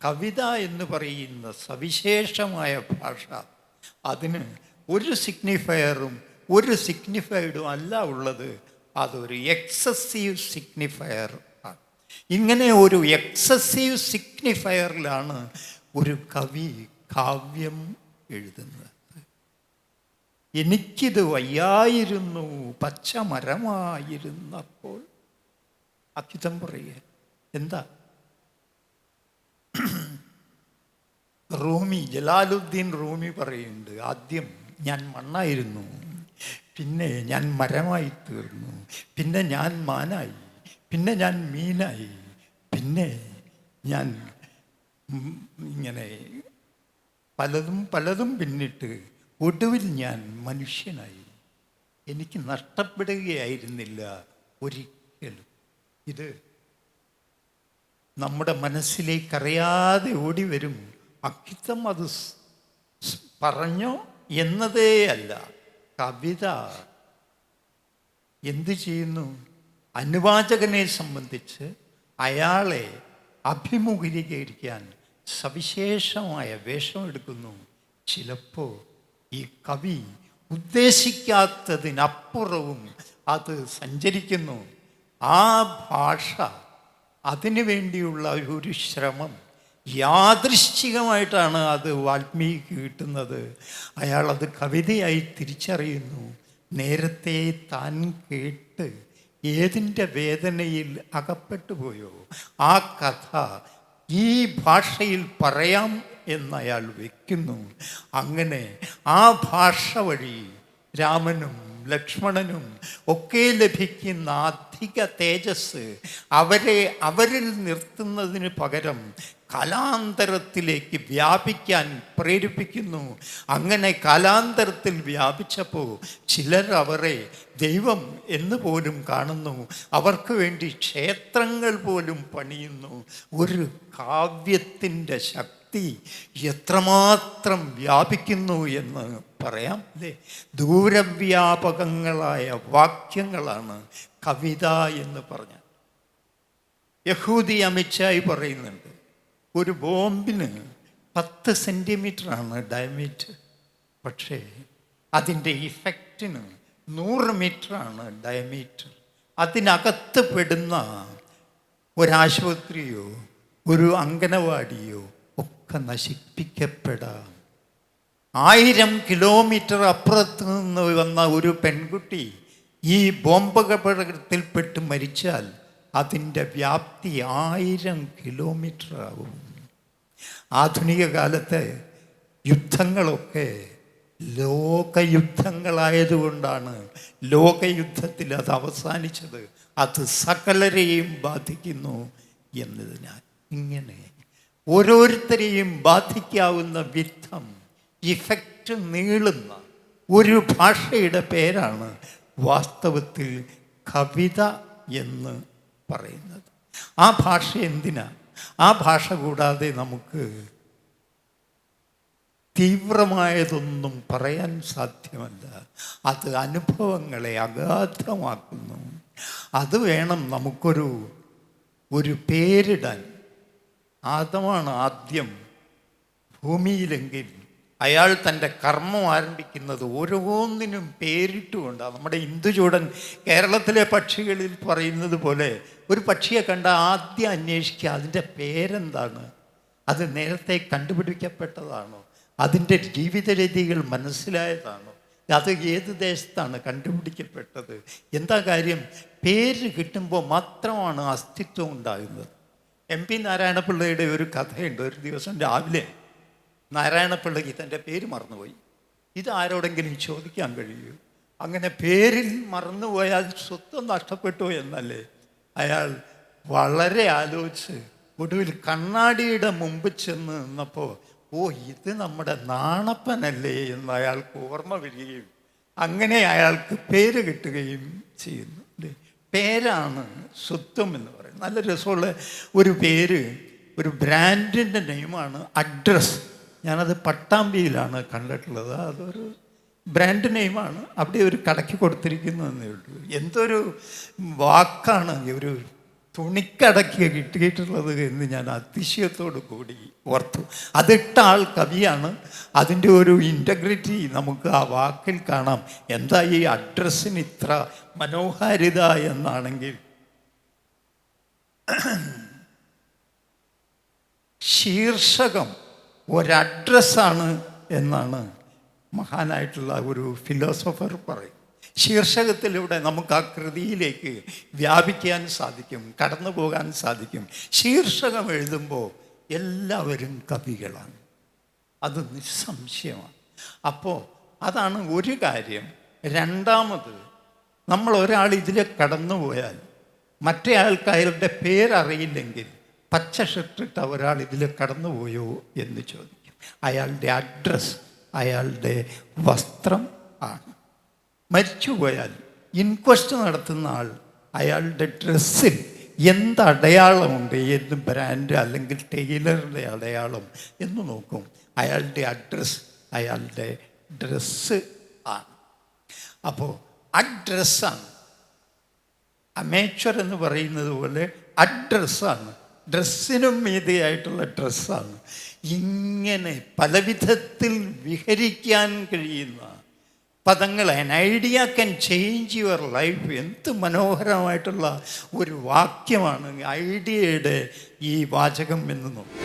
കവിത എന്ന് പറയുന്ന സവിശേഷമായ ഭാഷ, അതിന് ഒരു സിഗ്നിഫയറും ഒരു സിഗ്നിഫൈഡും അല്ല ഉള്ളത്. അതൊരു എക്സസീവ് സിഗ്നിഫയർ ആണ്. ഇങ്ങനെ ഒരു എക്സസീവ് സിഗ്നിഫയറിലാണ് ഒരു കവി കാവ്യം എഴുതുന്നത്. എനിക്കിത് വയ്യായിരുന്നു പച്ചമരമായിരുന്നപ്പോൾ. അക്കിതം പറയുക എന്താ? റൂമി, ജലാലുദ്ദീൻ റൂമി പറയുന്നുണ്ട്, ആദ്യം ഞാൻ മണ്ണായിരുന്നു, പിന്നെ ഞാൻ മരമായി തീർന്നു, പിന്നെ ഞാൻ മാനായി, പിന്നെ ഞാൻ മീനായി, പിന്നെ ഞാൻ ഇങ്ങനെ പലതും പലതും പിന്നിട്ട് ഒടുവിൽ ഞാൻ മനുഷ്യനായി. എനിക്ക് നഷ്ടപ്പെടുകയായിരുന്നില്ല ഒരിക്കലും. ഇത് നമ്മുടെ മനസ്സിലേക്കറിയാതെ ഓടി വരും. അക്കിത്തം അത് പറഞ്ഞോ എന്നതേ അല്ല. കവിത എന്തു ചെയ്യുന്നു? അനുവാചകനെ സംബന്ധിച്ച് അയാളെ അഭിമുഖീകരിക്കാൻ സവിശേഷമായ വേഷമെടുക്കുന്നു. ചിലപ്പോൾ ഈ കവി ഉദ്ദേശിക്കാത്തതിനപ്പുറവും അത് സഞ്ചരിക്കുന്നു. ആ ഭാഷ, അതിനു വേണ്ടിയുള്ള ഒരു ശ്രമം യാദൃശ്ചികമായിട്ടാണ് അത് വാൽമീകി കിട്ടുന്നത്. അയാളത് കവിതയായി തിരിച്ചറിയുന്നു. നേരത്തെ താൻ കേട്ട് ഏതിൻ്റെ വേദനയിൽ അകപ്പെട്ടു പോയോ ആ കഥ ഈ ഭാഷയിൽ പറയാം എന്നയാൾ വയ്ക്കുന്നു. അങ്ങനെ ആ ഭാഷ വഴി രാമനും ലക്ഷ്മണനും ഒക്കെ ലഭിക്കുന്ന അധിക തേജസ് അവരിൽ നിർത്തുന്നതിന് പകരം കാലാന്തരത്തിലേക്ക് വ്യാപിക്കാൻ പ്രേരിപ്പിക്കുന്നു. അങ്ങനെ കാലാന്തരത്തിൽ വ്യാപിച്ചപ്പോൾ ചിലർ അവരെ ദൈവം എന്ന് പോലും കാണുന്നു. അവർക്ക് വേണ്ടി ക്ഷേത്രങ്ങൾ പോലും പണിയുന്നു. ഒരു കാവ്യത്തിൻ്റെ ശക്തി എത്രമാത്രം വ്യാപിക്കുന്നു എന്ന് പറയാം അല്ലേ? ദൂരവ്യാപകങ്ങളായ വാക്യങ്ങളാണ് കവിത എന്ന് പറഞ്ഞാൽ. യഹൂദി അമിച്ചായി പറയുന്നുണ്ട്, ഒരു ബോംബിന് 10 സെൻറ്റിമീറ്ററാണ് ഡയമീറ്റർ, പക്ഷേ അതിൻ്റെ ഇഫക്റ്റിന് 100 മീറ്ററാണ് ഡയമീറ്റർ. അതിനകത്ത് പെടുന്ന ഒരാശുപത്രിയോ ഒരു അംഗനവാടിയോ ഒക്കെ നശിപ്പിക്കപ്പെടാം. 1000 കിലോമീറ്റർ അപ്പുറത്ത് നിന്ന് വന്ന ഒരു പെൺകുട്ടി ഈ ബോംബകപടത്തിൽപ്പെട്ട് മരിച്ചാൽ അതിൻ്റെ വ്യാപ്തി 1000 കിലോമീറ്റർ ആവും. ആധുനിക കാലത്തെ യുദ്ധങ്ങളൊക്കെ ലോകയുദ്ധങ്ങളായതുകൊണ്ടാണ് ലോകയുദ്ധത്തിൽ അത് അവസാനിച്ചത്. അത് സകലരെയും ബാധിക്കുന്നു എന്നതിനാൽ ഇങ്ങനെ ഓരോരുത്തരെയും ബാധിക്കാവുന്ന വിധം ഇഫക്റ്റ് നീളുന്ന ഒരു ഭാഷയുടെ പേരാണ് വാസ്തവത്തിൽ കവിത എന്ന് പറയുന്നത്. ആ ഭാഷ എന്തിനാ? ആ ഭാഷ കൂടാതെ നമുക്ക് തീവ്രമായതൊന്നും പറയാൻ സാധ്യമല്ല. അത് അനുഭവങ്ങളെ അഗാധമാക്കുന്നു. അത് വേണം നമുക്കൊരു പേരിടാൻ. ആദമാണ് ആദ്യം ഭൂമിയിലെങ്കിൽ അയാൾ തൻ്റെ കർമ്മം ആരംഭിക്കുന്നത് ഓരോന്നിനും പേരിട്ടുകൊണ്ടാണ്. നമ്മുടെ ഇന്ദുചൂടൻ കേരളത്തിലെ പക്ഷികളിൽ പറയുന്നത് പോലെ ഒരു പക്ഷിയെ കണ്ട ആദ്യം അന്വേഷിക്കുക അതിൻ്റെ പേരെന്താണ്, അത് നേരത്തെ കണ്ടുപിടിക്കപ്പെട്ടതാണോ, അതിൻ്റെ ജീവിത രീതികൾ മനസ്സിലായതാണോ, അത് ഏത് ദേശത്താണ് കണ്ടുപിടിക്കപ്പെട്ടത്, എന്താ കാര്യം? പേര് കിട്ടുമ്പോൾ മാത്രമാണ് അസ്തിത്വം ഉണ്ടാകുന്നത്. MP നാരായണപിള്ളയുടെ ഒരു കഥയുണ്ട്. ഒരു ദിവസം രാവിലെ നാരായണപിള്ളയ്ക്ക് തൻ്റെ പേര് മറന്നുപോയി. ഇത് ആരോടെങ്കിലും ചോദിക്കാൻ കഴിയൂ? അങ്ങനെ പേരിൽ മറന്നുപോയാൽ സ്വത്വം നഷ്ടപ്പെട്ടു എന്നല്ലേ? അയാൾ വളരെ ആലോചിച്ച് ഒടുവിൽ കണ്ണാടിയുടെ മുമ്പ് ചെന്ന് നിന്നപ്പോൾ, ഓ ഇത് നമ്മുടെ നാണപ്പനല്ലേ എന്ന് അയാൾക്ക് ഓർമ്മ വരികയും അങ്ങനെ അയാൾക്ക് പേര് കിട്ടുകയും ചെയ്യുന്നു. പേരാണ് സ്വത്വം എന്ന് പറയുന്നത്. നല്ല രസമുള്ള ഒരു പേര്, ഒരു ബ്രാൻഡിൻ്റെ നെയിമാണ് അഡ്രസ്. ഞാനത് പട്ടാമ്പിയിലാണ് കണ്ടിട്ടുള്ളത്. അതൊരു ബ്രാൻഡ് നെയിമാണ്. അവിടെ ഒരു കടയ്ക്ക് കൊടുത്തിരിക്കുന്നതെന്നേ ഉള്ളൂ. എന്തൊരു വാക്കാണ്, ഒരു തുണിക്കടക്കിയ കിട്ടിയിട്ടുള്ളത് എന്ന് ഞാൻ അതിശയത്തോടു കൂടി ഓർത്തു. അതിട്ട ആൾ കവിയാണ്. അതിൻ്റെ ഒരു ഇൻറ്റഗ്രിറ്റി നമുക്ക് ആ വാക്കിൽ കാണാം. എന്താ ഈ അഡ്രസ്സിന് ഇത്ര മനോഹാരിത എന്നാണെങ്കിൽ, ശീർഷകം ഒരഡ്രസ്സാണ് എന്നാണ് മഹാനായിട്ടുള്ള ഒരു ഫിലോസഫർ പറയും. ശീർഷകത്തിലൂടെ നമുക്ക് ആ കൃതിയിലേക്ക് വ്യാപിക്കാൻ സാധിക്കും, കടന്നു പോകാൻ സാധിക്കും. ശീർഷകം എഴുതുമ്പോൾ എല്ലാവരും കവികളാണ്, അത് നിസ്സംശയമാണ്. അപ്പോൾ അതാണ് ഒരു കാര്യം. രണ്ടാമത്, നമ്മൾ ഒരാൾ ഇതിലെ കടന്നുപോയാൽ മറ്റേ ആൾക്ക് അയാളുടെ പേരറിയില്ലെങ്കിൽ പച്ച ഷർട്ടിട്ട് ഒരാൾ ഇതിൽ കടന്നുപോയോ എന്ന് ചോദിക്കും. അയാളുടെ അഡ്രസ്സ് അയാളുടെ വസ്ത്രം ആണ്. മരിച്ചുപോയാൽ ഇൻക്വസ്റ്റ് നടത്തുന്ന ആൾ അയാളുടെ ഡ്രസ്സിൽ എന്ത് അടയാളമുണ്ട്, ഏത് ബ്രാൻഡ് അല്ലെങ്കിൽ ടൈലറുടെ അടയാളം എന്ന് നോക്കും. അയാളുടെ അഡ്രസ്സ് അയാളുടെ ഡ്രസ്സ് ആണ്. അപ്പോൾ അഡ്രസ്സാണ്. അമേച്വർ എന്ന് പറയുന്നത് പോലെ അഡ്രസ്സാണ്, ഡ്രസ്സിനും മീതിയായിട്ടുള്ള ഡ്രസ്സാണ്. ഇങ്ങനെ പലവിധത്തിൽ വിഹരിക്കാൻ കഴിയുന്ന പദങ്ങൾ. An idea can change your life. എന്ത് മനോഹരമായിട്ടുള്ള ഒരു വാക്യമാണ് ഐഡിയയുടെ ഈ വാചകം എന്ന് നോക്കും.